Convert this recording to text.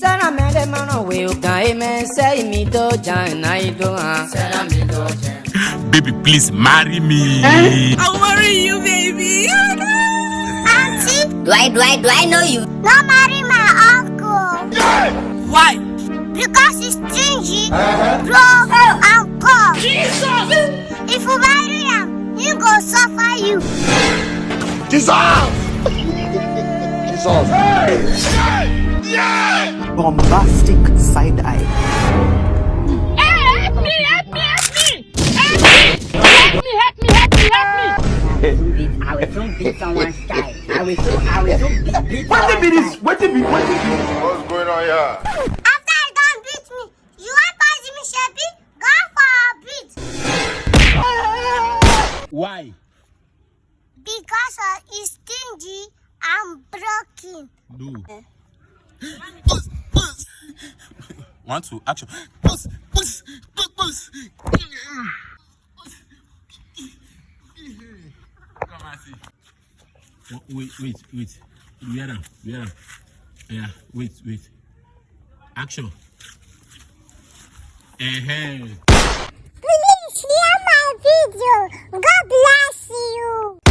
Sarah made man will guy me say me do jan I do Sarah me do jan. Baby, please marry me. I'll marry you, baby. Auntie, Do I know you? not marry my uncle. Why? Because he's stingy, broke, and poor. Jesus! If you marry him, he go suffer you. Dissolve! Dissolve. Bombastic side eye. Help me! Help me! I will soon beat someone's child. I will soon beat What the someone's child. What's going on here? After you don't beat me, you want pass me, Shebi? Go for a beat. Why? Because he's stingy and broken. No. Puss, puss. 1, 2, action. Puss, puss, puss, puss. Come and see. Wait. Where am? Yeah, wait. Action. Please share my video. God bless you.